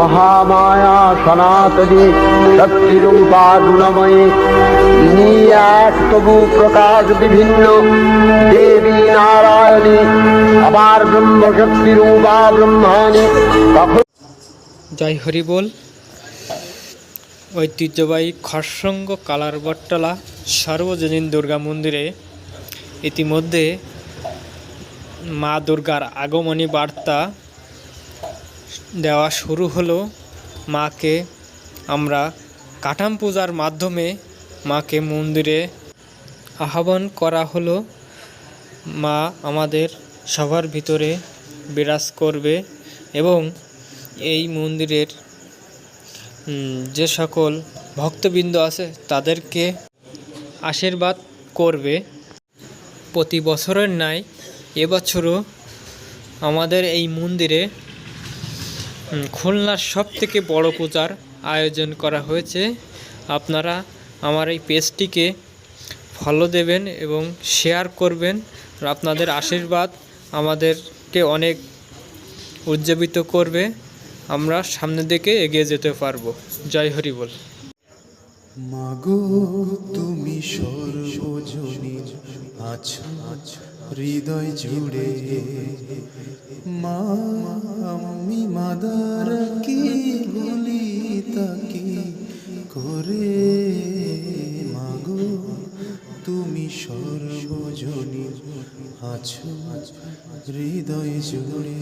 মহামায়া সনাতনী শক্তিরূপা গুণময়ী, ইনি এক তবু প্রকাশ বিভিন্ন দেবী নারায়ণী, আবার ব্রহ্মশক্তিরূপা ব্রহ্মাণী। তখন জয় হরি বল। ঐতিহ্যবাহী খরসঙ্গ কালারবট্টলা সর্বজনীন দুর্গা মন্দিরে ইতিমধ্যে মা দুর্গার আগমনী বার্তা দেওয়া শুরু হলো। মাকে আমরা কাঠাম পূজার মাধ্যমে মাকে মন্দিরে আহ্বান করা হলো। মা আমাদের সবার ভিতরে বিরাজ করবে এবং এই মন্দিরের যে সকল ভক্তবৃন্দ আছে তাদেরকে আশীর্বাদ করবে। প্রতি বছরের ন্যায় এবছরও আমাদের এই মন্দিরে খুলনার সবথেকে বড় পূজার আয়োজন করা হয়েছে। আপনারা আমার এই পেজটিকে ফলো দেবেন এবং শেয়ার করবেন। আপনাদের আশীর্বাদ আমাদেরকে অনেক উজ্জীবিত করবে, আমরা সামনের দিকে এগিয়ে যেতে পারবো। জয় হরি বল। মাগো তুমি সর্বজনী আছো হৃদয় জুড়ে, মা আমি মাদার কি বলি তাকি করে, মাগো তুমি সর্বজনী আছো হৃদয় জুড়ে।